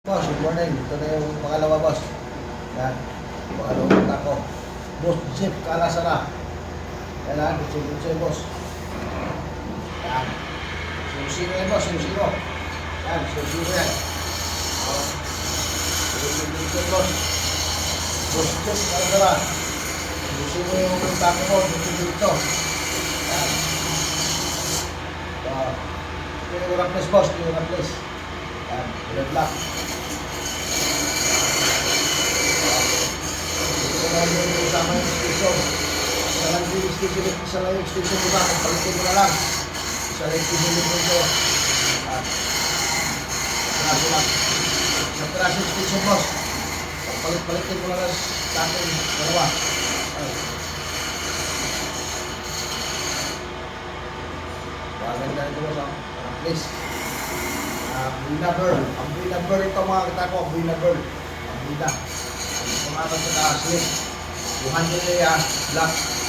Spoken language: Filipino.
Boss, good morning. Ito na yung pangalawa, boss. Yan. Pangalawang punta ko. Boss Jeep Calasara. Yan lang. Dutse, boss. Yan. Sino yan, boss? Sino? Yan. Sino yan. Dutse, boss. Boss Jeep Calasara. Sino yung punta ko? Dutse. Yan. Ito yung raples, boss. Ito yung raples. Yan. Red black. Yung kasama yung station. Isa lang yung station, isa lang yung station diba? Pagpalitin mo na lang. Isa lang yung station dito. Traso lang. Sa traso yung station, boss. Pagpalitin mo na lang sa akin. Dalawa. Paganda ito, boss. Please. Buina bird. Ang buina bird ito mga katako. Buina bird. Ang buina. Ang mga sa taas. 200 black.